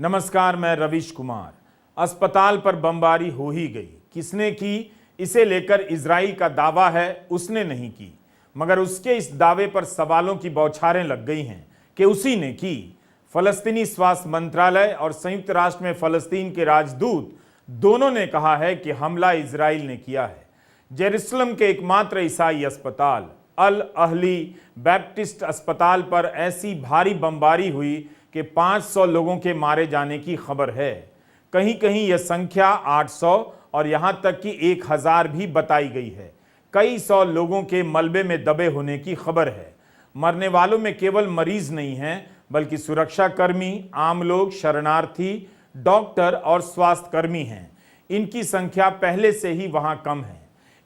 नमस्कार, मैं रवीश कुमार। अस्पताल पर बमबारी हो ही गई। किसने की, इसे लेकर इजराइल का दावा है उसने नहीं की, मगर उसके इस दावे पर सवालों की बौछारें लग गई हैं कि उसी ने की। फलस्तीनी स्वास्थ्य मंत्रालय और संयुक्त राष्ट्र में फलस्तीन के राजदूत दोनों ने कहा है कि हमला इजराइल ने किया है। जेरूसलम के एकमात्र ईसाई अस्पताल अल अहली बैप्टिस्ट अस्पताल पर ऐसी भारी बमबारी हुई कि 500 लोगों के मारे जाने की खबर है। कहीं कहीं यह संख्या 800 और यहां तक कि 1000 भी बताई गई है। कई सौ लोगों के मलबे में दबे होने की खबर है। मरने वालों में केवल मरीज नहीं हैं, बल्कि सुरक्षाकर्मी, आम लोग, शरणार्थी, डॉक्टर और स्वास्थ्य कर्मी हैं। इनकी संख्या पहले से ही वहां कम है।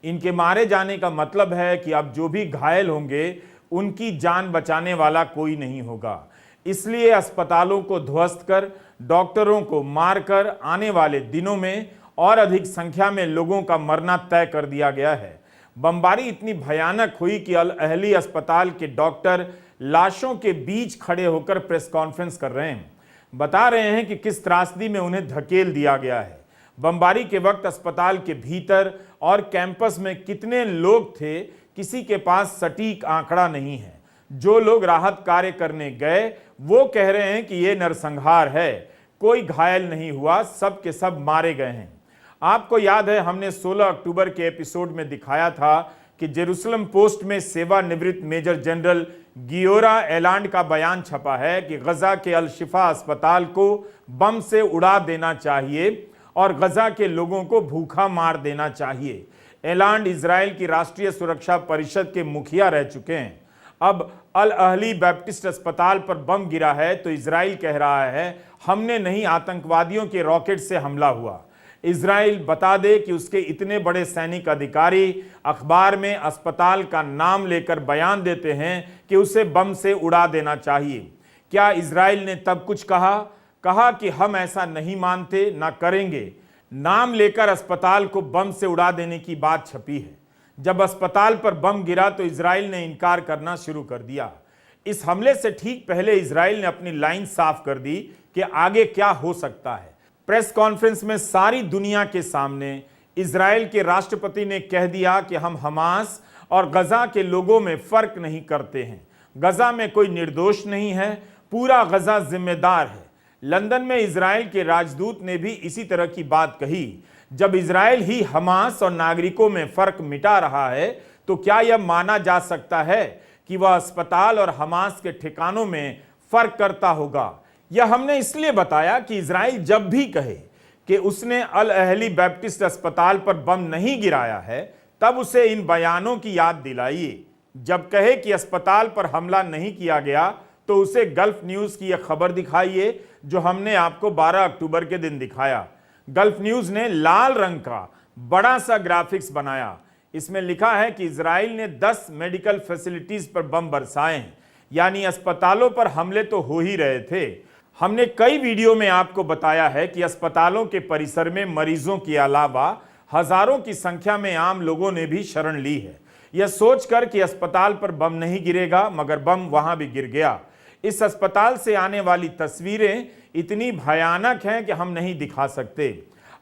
इनके मारे जाने का मतलब है कि अब जो भी घायल होंगे उनकी जान बचाने वाला कोई नहीं होगा। इसलिए अस्पतालों को ध्वस्त कर, डॉक्टरों को मारकर आने वाले दिनों में और अधिक संख्या में लोगों का मरना तय कर दिया गया है। बमबारी इतनी भयानक हुई कि अल अहली अस्पताल के डॉक्टर लाशों के बीच खड़े होकर प्रेस कॉन्फ्रेंस कर रहे हैं। बता रहे हैं कि किस त्रासदी में उन्हें धकेल दिया गया है। बमबारी के वक्त अस्पताल के भीतर और कैंपस में कितने लोग थे, किसी के पास सटीक आंकड़ा नहीं है। जो लोग राहत कार्य करने गए वो कह रहे हैं कि यह नरसंहार है, कोई घायल नहीं हुआ, सब के सब मारे गए हैं। आपको याद है, हमने 16 अक्टूबर के एपिसोड में दिखाया था कि जेरूसलम पोस्ट में सेवानिवृत्त मेजर जनरल गियोरा एलांड का बयान छपा है कि गजा के अल शिफा अस्पताल को बम से उड़ा देना चाहिए और गजा के लोगों को भूखा मार देना चाहिए। एलांड इजराइल की राष्ट्रीय सुरक्षा परिषद के मुखिया रह चुके हैं। अब अल अहली बैप्टिस्ट अस्पताल पर बम गिरा है तो इजराइल कह रहा है हमने नहीं, आतंकवादियों के रॉकेट से हमला हुआ। इजराइल बता दे कि उसके इतने बड़े सैनिक अधिकारी अखबार में अस्पताल का नाम लेकर बयान देते हैं कि उसे बम से उड़ा देना चाहिए। क्या इजराइल ने तब कुछ कहा कि हम ऐसा नहीं मानते, ना करेंगे। नाम लेकर अस्पताल को बम से उड़ा देने की बात छपी है। जब अस्पताल पर बम गिरा तो इजराइल ने इनकार करना शुरू कर दिया। इस हमले से ठीक पहले इजराइल ने अपनी लाइन साफ कर दी कि आगे क्या हो सकता है। प्रेस कॉन्फ्रेंस में सारी दुनिया के सामने इजराइल के राष्ट्रपति ने कह दिया कि हम हमास और गजा के लोगों में फर्क नहीं करते हैं। गजा में कोई निर्दोष नहीं है, पूरा गजा जिम्मेदार है। लंदन में इजराइल के राजदूत ने भी इसी तरह की बात कही। जब इजराइल ही हमास और नागरिकों में फर्क मिटा रहा है तो क्या यह माना जा सकता है कि वह अस्पताल और हमास के ठिकानों में फर्क करता होगा? यह हमने इसलिए बताया कि इजराइल जब भी कहे कि उसने अल अहली बैप्टिस्ट अस्पताल पर बम नहीं गिराया है, तब उसे इन बयानों की याद दिलाइए। जब कहे कि अस्पताल पर हमला नहीं किया गया तो उसे गल्फ न्यूज की यह खबर दिखाइए जो हमने आपको 12 अक्टूबर के दिन दिखाया। गल्फ न्यूज ने लाल रंग का बड़ा सा ग्राफिक्स बनाया। इसमें लिखा है कि इजराइल ने 10 मेडिकल फैसिलिटीज पर बम बरसाए हैं, यानी अस्पतालों पर हमले तो हो ही रहे थे। हमने कई वीडियो में आपको बताया है कि अस्पतालों के परिसर में मरीजों के अलावा हजारों की संख्या में आम लोगों ने भी शरण ली है, यह सोचकर कि अस्पताल पर बम नहीं गिरेगा, मगर बम वहां भी गिर गया। इस अस्पताल से आने वाली तस्वीरें इतनी भयानक हैं कि हम नहीं दिखा सकते।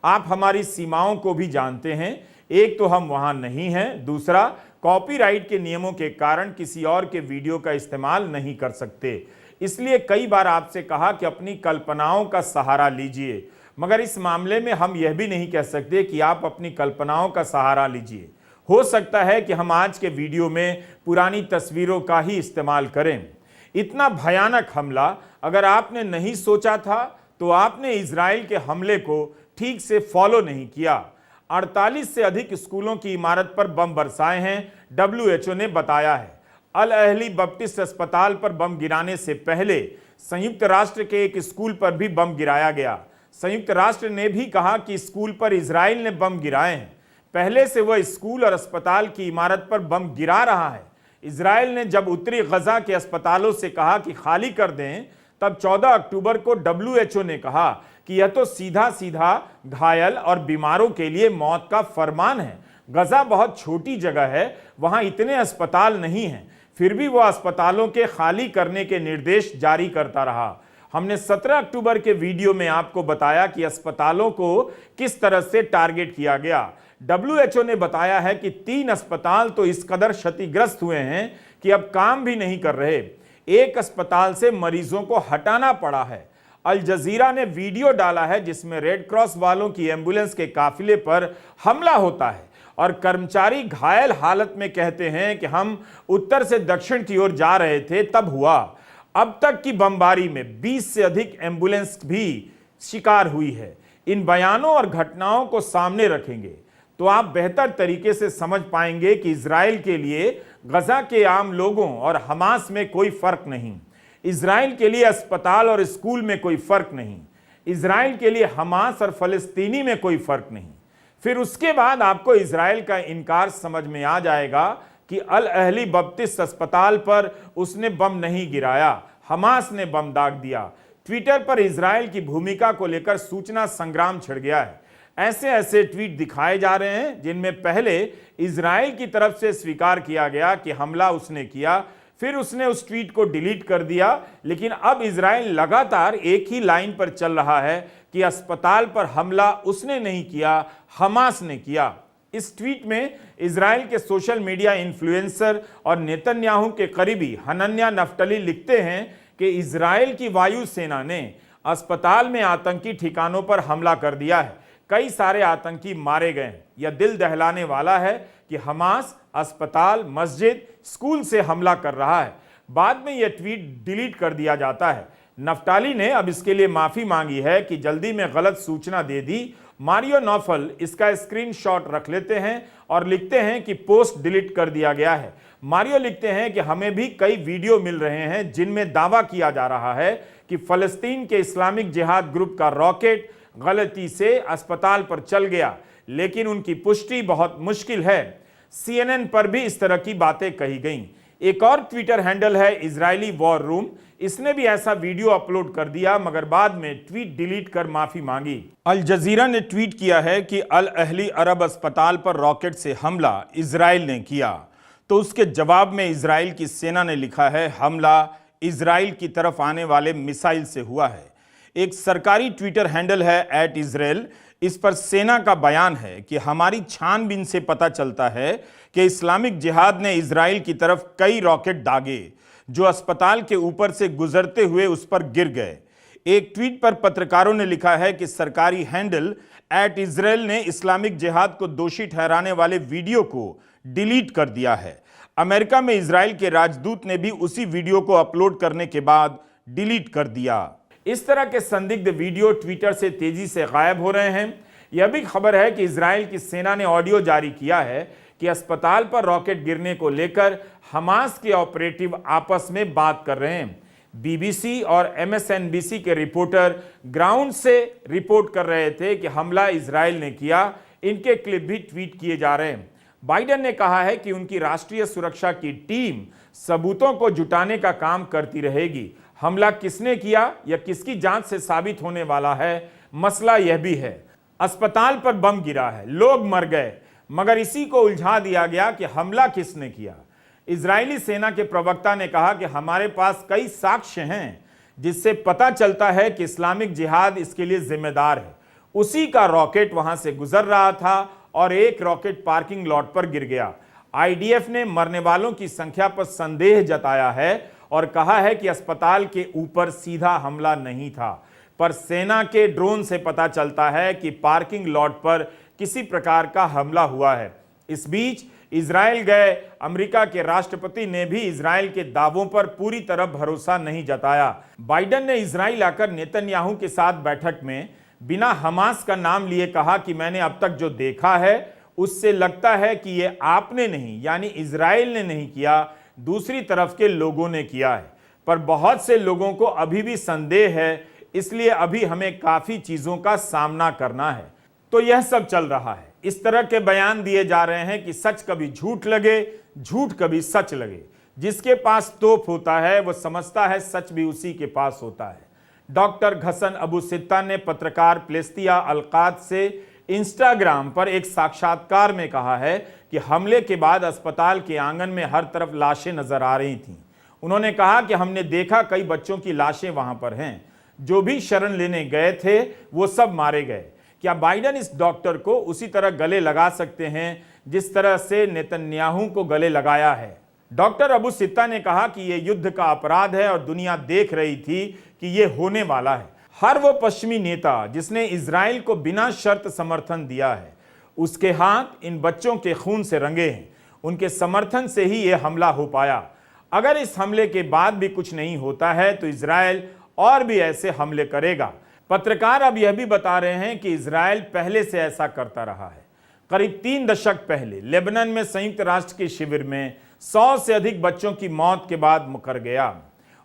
आप हमारी सीमाओं को भी जानते हैं। एक तो हम वहां नहीं हैं, दूसरा कॉपीराइट के नियमों के कारण किसी और के वीडियो का इस्तेमाल नहीं कर सकते। इसलिए कई बार आपसे कहा कि अपनी कल्पनाओं का सहारा लीजिए, मगर इस मामले में हम यह भी नहीं कह सकते कि आप अपनी कल्पनाओं का सहारा लीजिए। हो सकता है कि हम आज के वीडियो में पुरानी तस्वीरों का ही इस्तेमाल करें। इतना भयानक हमला अगर आपने नहीं सोचा था तो आपने इजराइल के हमले को ठीक से फॉलो नहीं किया। 48 से अधिक स्कूलों की इमारत पर बम बरसाए हैं, WHO ने बताया है। अल अहली बैप्टिस्ट अस्पताल पर बम गिराने से पहले संयुक्त राष्ट्र के एक स्कूल पर भी बम गिराया गया। संयुक्त राष्ट्र ने भी कहा कि स्कूल पर इजराइल ने बम गिराए हैं। पहले से वह स्कूल और अस्पताल की इमारत पर बम गिरा रहा है। इजराइल ने जब उत्तरी गजा के अस्पतालों से कहा कि खाली कर दें, तब 14 अक्टूबर को WHO ने कहा कि यह तो सीधा सीधा घायल और बीमारों के लिए मौत का फरमान है। गजा बहुत छोटी जगह है, वहां इतने अस्पताल नहीं हैं, फिर भी वह अस्पतालों के खाली करने के निर्देश जारी करता रहा। हमने 17 अक्टूबर के वीडियो में आपको बताया कि अस्पतालों को किस तरह से टारगेट किया गया। WHO ने बताया है कि 3 अस्पताल तो इस कदर क्षतिग्रस्त हुए हैं कि अब काम भी नहीं कर रहे। एक अस्पताल से मरीजों को हटाना पड़ा है। अल जजीरा ने वीडियो डाला है जिसमें रेड क्रॉस वालों की एम्बुलेंस के काफिले पर हमला होता है और कर्मचारी घायल हालत में कहते हैं कि हम उत्तर से दक्षिण की ओर जा रहे थे तब हुआ। अब तक की बमबारी में 20 से अधिक एम्बुलेंस भी शिकार हुई है। इन बयानों और घटनाओं को सामने रखेंगे तो आप बेहतर तरीके से समझ पाएंगे कि इजराइल के लिए गजा के आम लोगों और हमास में कोई फर्क नहीं। इजराइल के लिए अस्पताल और स्कूल में कोई फर्क नहीं। इजराइल के लिए हमास और फलस्तीनी में कोई फर्क नहीं। फिर उसके बाद आपको इजराइल का इनकार समझ में आ जाएगा कि अल अहली बप्तिस्ट अस्पताल पर उसने बम नहीं गिराया, हमास ने बम दाग दिया। ट्विटर पर इजराइल की भूमिका को लेकर सूचना संग्राम छिड़ गया है। ऐसे ऐसे ट्वीट दिखाए जा रहे हैं जिनमें पहले इजराइल की तरफ से स्वीकार किया गया कि हमला उसने किया, फिर उसने उस ट्वीट को डिलीट कर दिया, लेकिन अब इजराइल लगातार एक ही लाइन पर चल रहा है कि अस्पताल पर हमला उसने नहीं किया, हमास ने किया। इस ट्वीट में इजराइल के सोशल मीडिया इन्फ्लुएंसर और नेतन्याहू के करीबी हनन्या नफ्तली लिखते हैं कि इजराइल की वायुसेना ने अस्पताल में आतंकी ठिकानों पर हमला कर दिया है, कई सारे आतंकी मारे गए हैं। यह दिल दहलाने वाला है कि हमास अस्पताल, मस्जिद, स्कूल से हमला कर रहा है। बाद में यह ट्वीट डिलीट कर दिया जाता है। नफ्ताली ने अब इसके लिए माफी मांगी है कि जल्दी में गलत सूचना दे दी। मारियो नौफल इसका स्क्रीनशॉट रख लेते हैं और लिखते हैं कि पोस्ट डिलीट कर दिया गया है। मारियो लिखते हैं कि हमें भी कई वीडियो मिल रहे हैं जिनमें दावा किया जा रहा है कि फलस्तीन के इस्लामिक जिहाद ग्रुप का रॉकेट गलती से अस्पताल पर चल गया, लेकिन उनकी पुष्टि बहुत मुश्किल है। CNN पर भी इस तरह की बातें कही गईं। एक और ट्विटर हैंडल है इजरायली वॉर रूम, इसने भी ऐसा वीडियो अपलोड कर दिया मगर बाद में ट्वीट डिलीट कर माफी मांगी। अल जजीरा ने ट्वीट किया है कि अल अहली अरब अस्पताल पर रॉकेट से हमला इजराइल ने किया, तो उसके जवाब में इजराइल की सेना ने लिखा है हमला इजराइल की तरफ आने वाले मिसाइल से हुआ है। एक सरकारी ट्विटर हैंडल है @इजराइल, इस पर सेना का बयान है कि हमारी छानबीन से पता चलता है कि इस्लामिक जिहाद ने इजराइल की तरफ कई रॉकेट दागे जो अस्पताल के ऊपर से गुजरते हुए उस पर गिर गए। एक ट्वीट पर पत्रकारों ने लिखा है कि सरकारी हैंडल @इजराइल ने इस्लामिक जिहाद को दोषी ठहराने वाले वीडियो को डिलीट कर दिया है। अमेरिका में इजराइल के राजदूत ने भी उसी वीडियो को अपलोड करने के बाद डिलीट कर दिया। इस तरह के संदिग्ध वीडियो ट्विटर से तेजी से गायब हो रहे हैं। यह भी खबर है कि इजराइल की सेना ने ऑडियो जारी किया है कि अस्पताल पर रॉकेट गिरने को लेकर हमास के ऑपरेटिव आपस में बात कर रहे हैं। BBC और MSNBC के रिपोर्टर ग्राउंड से रिपोर्ट कर रहे थे कि हमला इजराइल ने किया। इनके क्लिप भी ट्वीट किए जा रहे हैं। बाइडेन ने कहा है कि उनकी राष्ट्रीय सुरक्षा की टीम सबूतों को जुटाने का काम करती रहेगी। हमला किसने किया या किसकी जांच से साबित होने वाला है। मसला यह भी है, अस्पताल पर बम गिरा है, लोग मर गए, मगर इसी को उलझा दिया गया कि हमला किसने किया। इजरायली सेना के प्रवक्ता ने कहा कि हमारे पास कई साक्ष्य हैं जिससे पता चलता है कि इस्लामिक जिहाद इसके लिए जिम्मेदार है। उसी का रॉकेट वहां से गुजर रहा था और एक रॉकेट पार्किंग लॉट पर गिर गया। IDF ने मरने वालों की संख्या पर संदेह जताया है और कहा है कि अस्पताल के ऊपर सीधा हमला नहीं था, पर सेना के ड्रोन से पता चलता है कि पार्किंग लॉट पर किसी प्रकार का हमला हुआ है। इस बीच इजराइल गए अमेरिका के राष्ट्रपति ने भी इजराइल के दावों पर पूरी तरह भरोसा नहीं जताया। बाइडेन ने इजराइल आकर नेतन्याहू के साथ बैठक में बिना हमास का नाम लिए कहा कि मैंने अब तक जो देखा है उससे लगता है कि ये आपने नहीं, यानी इजराइल ने नहीं किया, दूसरी तरफ के लोगों ने किया है। पर बहुत से लोगों को अभी भी संदेह है, इसलिए अभी हमें काफी चीजों का सामना करना है। तो यह सब चल रहा है। इस तरह के बयान दिए जा रहे हैं कि सच कभी झूठ लगे, झूठ कभी सच लगे। जिसके पास तोप होता है वह समझता है सच भी उसी के पास होता है। डॉक्टर घसन अबू सित्ता ने पत्रकार प्लेस्तिया अलकाद से इंस्टाग्राम पर एक साक्षात्कार में कहा है कि हमले के बाद अस्पताल के आंगन में हर तरफ लाशें नजर आ रही थीं। उन्होंने कहा कि हमने देखा कई बच्चों की लाशें वहां पर हैं। जो भी शरण लेने गए थे वो सब मारे गए। क्या बाइडेन इस डॉक्टर को उसी तरह गले लगा सकते हैं जिस तरह से नेतन्याहू को गले लगाया है? डॉक्टर अबू सित्ता ने कहा कि यह युद्ध का अपराध है और दुनिया देख रही थी कि यह होने वाला है। हर वो पश्चिमी नेता जिसने इजराइल को बिना शर्त समर्थन दिया है, उसके हाथ इन बच्चों के खून से रंगे हैं। उनके समर्थन से ही यह हमला हो पाया। अगर इस हमले के बाद भी कुछ नहीं होता है तो इजराइल और भी ऐसे हमले करेगा। पत्रकार अब यह भी बता रहे हैं कि इजराइल पहले से ऐसा करता रहा है। करीब 3 दशक पहले लेबनान में संयुक्त राष्ट्र के शिविर में 100 से अधिक बच्चों की मौत के बाद मुकर गया।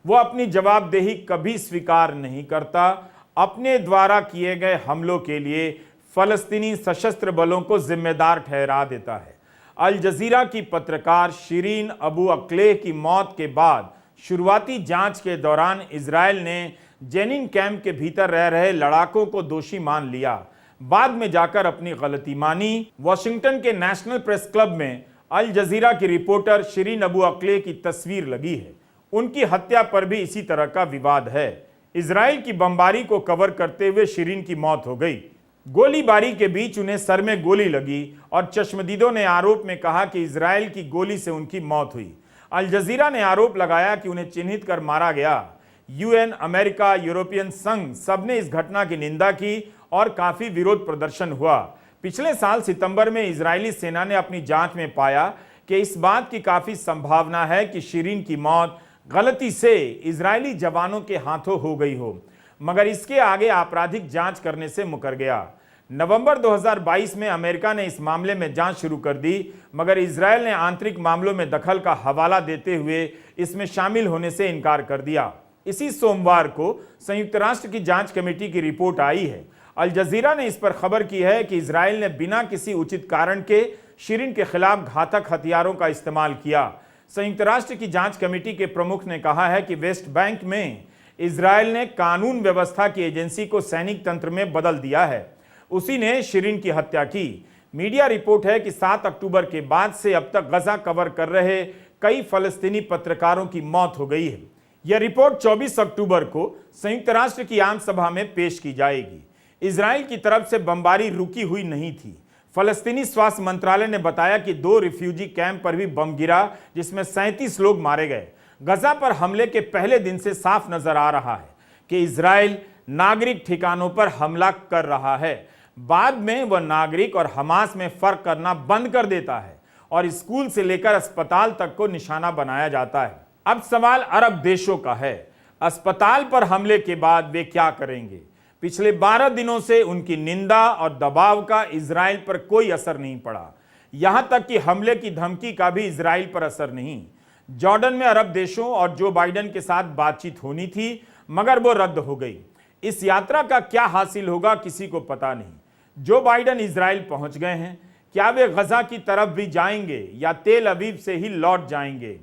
वो अपनी जवाबदेही कभी स्वीकार नहीं करता। अपने द्वारा किए गए हमलों के लिए फलस्तीनी सशस्त्र बलों को जिम्मेदार ठहरा देता है। अल जजीरा की पत्रकार शिरीन अबू अक्लेह की मौत के बाद शुरुआती जांच के दौरान इजराइल ने जेनिन कैंप के भीतर रह रहे लड़ाकों को दोषी मान लिया। बाद में जाकर अपनी गलती मानी। वॉशिंगटन के नेशनल प्रेस क्लब में अल जजीरा की रिपोर्टर शिरीन अबू अक्लेह की तस्वीर लगी है। उनकी हत्या पर भी इसी तरह का विवाद है। इजराइल की बमबारी को कवर करते हुए शिरीन की मौत हो गई। गोलीबारी के बीच उन्हें सर में गोली लगी और चश्मदीदों ने आरोप में कहा कि इजराइल की गोली से उनकी मौत हुई। अल जजीरा ने आरोप लगाया कि उन्हें चिन्हित कर मारा गया। यूएन, अमेरिका, यूरोपियन संघ सबने इस घटना की निंदा की और काफी विरोध प्रदर्शन हुआ। पिछले साल सितंबर में इजरायली सेना ने अपनी जांच में पाया कि इस बात की काफी संभावना है कि शिरीन की मौत गलती से इजरायली जवानों के हाथों हो गई हो, मगर इसके आगे आपराधिक जांच करने से मुकर गया। नवंबर 2022 में अमेरिका ने इस मामले में जांच शुरू कर दी, मगर इजराइल ने आंतरिक मामलों में दखल का हवाला देते हुए इसमें शामिल होने से इनकार कर दिया। इसी सोमवार को संयुक्त राष्ट्र की जांच कमेटी की रिपोर्ट आई है। अल जजीरा ने इस पर खबर की है कि इजराइल ने बिना किसी उचित कारण के शिरीन के खिलाफ घातक हथियारों का इस्तेमाल किया। संयुक्त राष्ट्र की जांच कमेटी के प्रमुख ने कहा है कि वेस्ट बैंक में इजराइल ने कानून व्यवस्था की एजेंसी को सैनिक तंत्र में बदल दिया है। उसी ने शिरीन की हत्या की। मीडिया रिपोर्ट है कि 7 अक्टूबर के बाद से अब तक गजा कवर कर रहे कई फलस्तीनी पत्रकारों की मौत हो गई है। यह रिपोर्ट 24 अक्टूबर को संयुक्त राष्ट्र की आम सभा में पेश की जाएगी। इजराइल की तरफ से बमबारी रुकी हुई नहीं थी। फलस्तीनी स्वास्थ्य मंत्रालय ने बताया कि 2 रिफ्यूजी कैंप पर भी बम गिरा, जिसमें 37 लोग मारे गए। गजा पर हमले के पहले दिन से साफ नजर आ रहा है कि इजराइल नागरिक ठिकानों पर हमला कर रहा है। बाद में वह नागरिक और हमास में फर्क करना बंद कर देता है और स्कूल से लेकर अस्पताल तक को निशाना बनाया जाता है। अब सवाल अरब देशों का है। अस्पताल पर हमले के बाद वे क्या करेंगे? पिछले 12 दिनों से उनकी निंदा और दबाव का इजराइल पर कोई असर नहीं पड़ा। यहां तक कि हमले की धमकी का भी इजराइल पर असर नहीं। जॉर्डन में अरब देशों और जो बाइडेन के साथ बातचीत होनी थी, मगर वो रद्द हो गई। इस यात्रा का क्या हासिल होगा किसी को पता नहीं। जो बाइडेन इजराइल पहुंच गए हैं, क्या वे गजा की तरफ भी जाएंगे या तेल अवीव से ही लौट जाएंगे?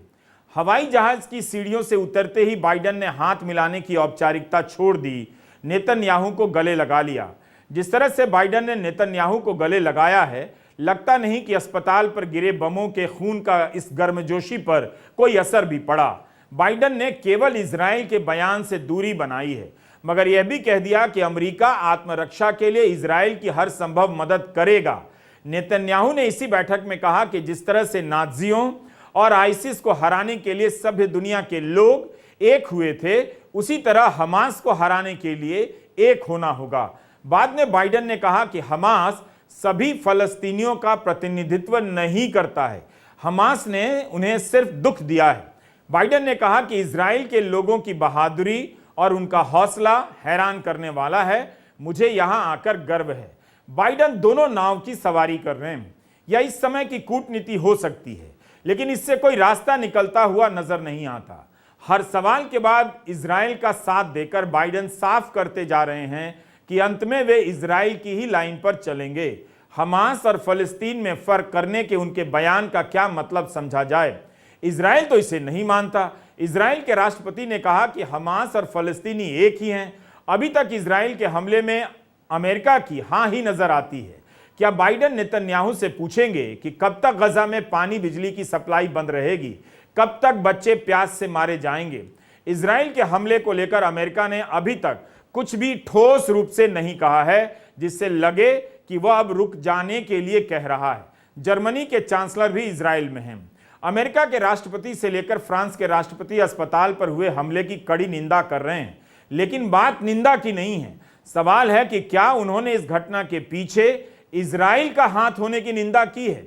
हवाई जहाज की सीढ़ियों से उतरते ही बाइडेन ने हाथ मिलाने की औपचारिकता छोड़ दी, नेतन्याहू को गले लगा लिया। जिस तरह से बाइडेन ने नेतन्याहू को गले लगाया है, लगता नहीं कि अस्पताल पर गिरे बमों के खून का इस गर्मजोशी पर कोई असर भी पड़ा। बाइडेन ने केवल इजराइल के बयान से दूरी बनाई है, मगर यह भी कह दिया कि अमेरिका आत्मरक्षा के लिए इजराइल की हर संभव मदद करेगा। नेतन्याहू ने इसी बैठक में कहा कि जिस तरह से नाजियों और आईसिस को हराने के लिए सभ्य दुनिया के लोग एक हुए थे, उसी तरह हमास को हराने के लिए एक होना होगा। बाद में बाइडेन ने कहा कि हमास सभी फलस्तीनियों का प्रतिनिधित्व नहीं करता है, हमास ने उन्हें सिर्फ दुख दिया है। बाइडेन ने कहा कि इजराइल के लोगों की बहादुरी और उनका हौसला हैरान करने वाला है। मुझे यहां आकर गर्व है। बाइडेन दोनों नाव की सवारी कर रहे हैं। यह इस समय की कूटनीति हो सकती है, लेकिन इससे कोई रास्ता निकलता हुआ नजर नहीं आता। हर सवाल के बाद इजराइल का साथ देकर बाइडेन साफ करते जा रहे हैं कि अंत में वे इजराइल की ही लाइन पर चलेंगे। हमास और फलस्तीन में फर्क करने के उनके बयान का क्या मतलब समझा जाए? इजराइल तो इसे नहीं मानता। इजराइल के राष्ट्रपति ने कहा कि हमास और फलस्तीनी एक ही हैं। अभी तक इजराइल के हमले में अमेरिका की हां ही नजर आती है। क्या बाइडेन नेतन्याहू से पूछेंगे कि कब तक गजा में पानी बिजली की सप्लाई बंद रहेगी? कब तक बच्चे प्यास से मारे जाएंगे? इजराइल के हमले को लेकर अमेरिका ने अभी तक कुछ भी ठोस रूप से नहीं कहा है जिससे लगे कि वह अब रुक जाने के लिए कह रहा है। जर्मनी के चांसलर भी इजराइल में हैं। अमेरिका के राष्ट्रपति से लेकर फ्रांस के राष्ट्रपति अस्पताल पर हुए हमले की कड़ी निंदा कर रहे हैं, लेकिन बात निंदा की नहीं है। सवाल है कि क्या उन्होंने इस घटना के पीछे इजराइल का हाथ होने की निंदा की है?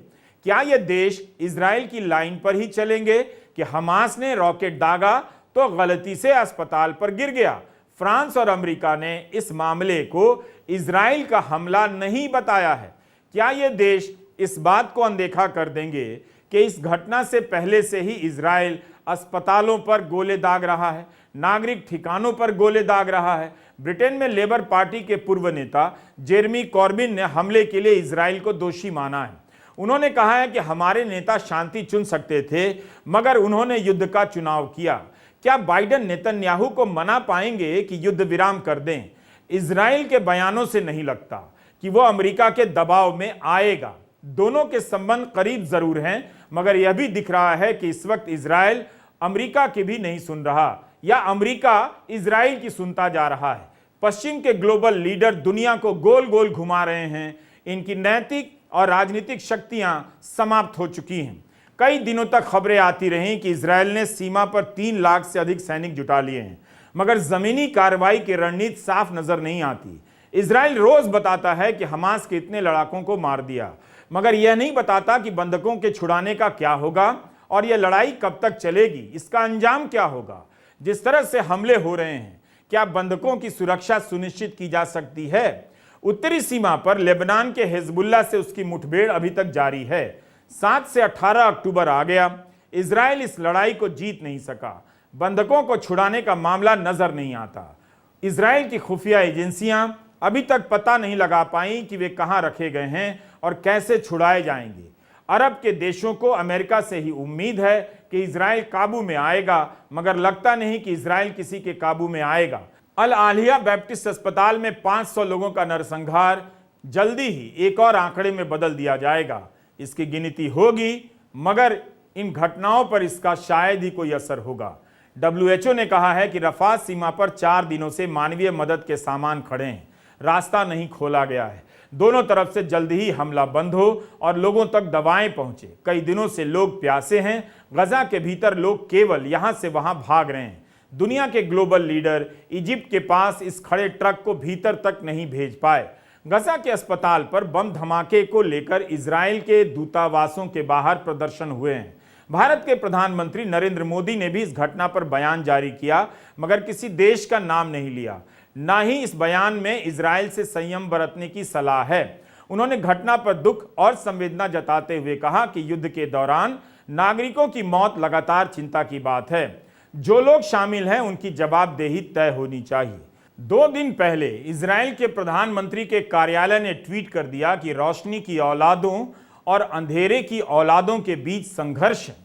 क्या यह देश इजराइल की लाइन पर ही चलेंगे कि हमास ने रॉकेट दागा तो गलती से अस्पताल पर गिर गया? फ्रांस और अमेरिका ने इस मामले को इजराइल का हमला नहीं बताया है। क्या यह देश इस बात को अनदेखा कर देंगे कि इस घटना से पहले से ही इजराइल अस्पतालों पर गोले दाग रहा है, नागरिक ठिकानों पर गोले दाग रहा है? ब्रिटेन में लेबर पार्टी के पूर्व नेता जेरेमी कॉर्बिन ने हमले के लिए इजराइल को दोषी माना है। उन्होंने कहा है कि हमारे नेता शांति चुन सकते थे, मगर उन्होंने युद्ध का चुनाव किया। क्या बाइडेन नेतन्याहू को मना पाएंगे कि युद्ध विराम कर दें? इजराइल के बयानों से नहीं लगता कि वो अमेरिका के दबाव में आएगा। दोनों के संबंध करीब जरूर हैं, मगर यह भी दिख रहा है कि इस वक्त इजराइल अमेरिका की भी नहीं सुन रहा, या अमेरिका इजराइल की सुनता जा रहा है। पश्चिम के ग्लोबल लीडर दुनिया को गोल गोल घुमा रहे हैं। इनकी नैतिक और राजनीतिक शक्तियां समाप्त हो चुकी हैं। कई दिनों तक खबरें आती रहीं कि इजराइल ने सीमा पर 3 लाख से अधिक सैनिक जुटा लिए हैं, मगर जमीनी कार्रवाई की रणनीति साफ नजर नहीं आती। इजराइल रोज बताता है कि हमास के इतने लड़ाकों को मार दिया, मगर यह नहीं बताता कि बंधकों के छुड़ाने का क्या होगा और यह लड़ाई कब तक चलेगी, इसका अंजाम क्या होगा। जिस तरह से हमले हो रहे हैं, क्या बंधकों की सुरक्षा सुनिश्चित की जा सकती है? उत्तरी सीमा पर लेबनान के हिजबुल्लाह से उसकी मुठभेड़ अभी तक जारी है। 7 से 18 अक्टूबर आ गया, इजराइल इस लड़ाई को जीत नहीं सका। बंधकों को छुड़ाने का मामला नजर नहीं आता। इजराइल की खुफिया एजेंसियां अभी तक पता नहीं लगा पाई कि वे कहां रखे गए हैं और कैसे छुड़ाए जाएंगे। अरब के देशों को अमेरिका से ही उम्मीद है कि इजराइल काबू में आएगा, मगर लगता नहीं कि इजराइल किसी के काबू में आएगा। अल आलिया बैप्टिस्ट अस्पताल में 500 लोगों का नरसंहार जल्दी ही एक और आंकड़े में बदल दिया जाएगा। इसकी गिनती होगी, मगर इन घटनाओं पर इसका शायद ही कोई असर होगा। WHO ने कहा है कि रफा सीमा पर 4 दिनों से मानवीय मदद के सामान खड़े हैं, रास्ता नहीं खोला गया है। दोनों तरफ से जल्दी ही हमला बंद हो और लोगों तक दवाएं पहुंचे। कई दिनों से लोग प्यासे हैं। गजा के भीतर लोग केवल यहां से वहां भाग रहे हैं। दुनिया के ग्लोबल लीडर इजिप्ट के पास इस खड़े ट्रक को भीतर तक नहीं भेज पाए। गजा के अस्पताल पर बम धमाके को लेकर इजराइल के दूतावासों के बाहर प्रदर्शन हुए हैं। भारत के प्रधानमंत्री नरेंद्र मोदी ने भी इस घटना पर बयान जारी किया, मगर किसी देश का नाम नहीं लिया। ना ही इस बयान में इजराइल से संयम बरतने की सलाह है। उन्होंने घटना पर दुख और संवेदना जताते हुए कहा कि युद्ध के दौरान नागरिकों की मौत लगातार चिंता की बात है। जो लोग शामिल हैं उनकी जवाबदेही तय होनी चाहिए। 2 दिन पहले इजराइल के प्रधानमंत्री के कार्यालय ने ट्वीट कर दिया कि रोशनी की औलादों और अंधेरे की औलादों के बीच संघर्ष है,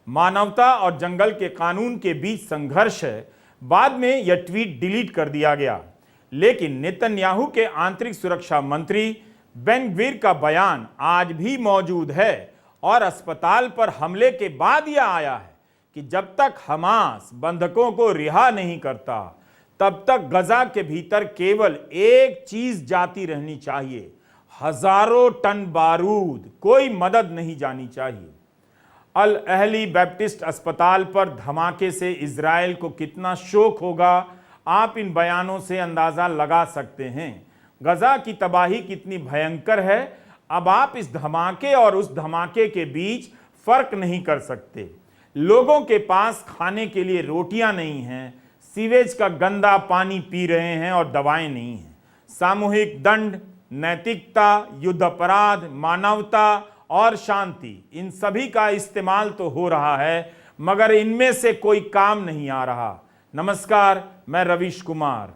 मानवता और जंगल के कानून के बीच संघर्ष है। बाद में यह ट्वीट डिलीट कर दिया गया, लेकिन नेतन्याहू के आंतरिक सुरक्षा मंत्री बेन ग्वीर का बयान आज भी मौजूद है और अस्पताल पर हमले के बाद यह आया है कि जब तक हमास बंधकों को रिहा नहीं करता, तब तक गजा के भीतर केवल एक चीज जाती रहनी चाहिए, हजारों टन बारूद। कोई मदद नहीं जानी चाहिए। अल अहली बैप्टिस्ट अस्पताल पर धमाके से इजराइल को कितना शोक होगा, आप इन बयानों से अंदाजा लगा सकते हैं। गजा की तबाही कितनी भयंकर है, अब आप इस धमाके और उस धमाके के बीच फर्क नहीं कर सकते। लोगों के पास खाने के लिए रोटियां नहीं हैं, सीवेज का गंदा पानी पी रहे हैं और दवाएं नहीं हैं। सामूहिक दंड, नैतिकता, युद्ध अपराध, मानवता और शांति, इन सभी का इस्तेमाल तो हो रहा है, मगर इनमें से कोई काम नहीं आ रहा। नमस्कार, मैं रवीश कुमार।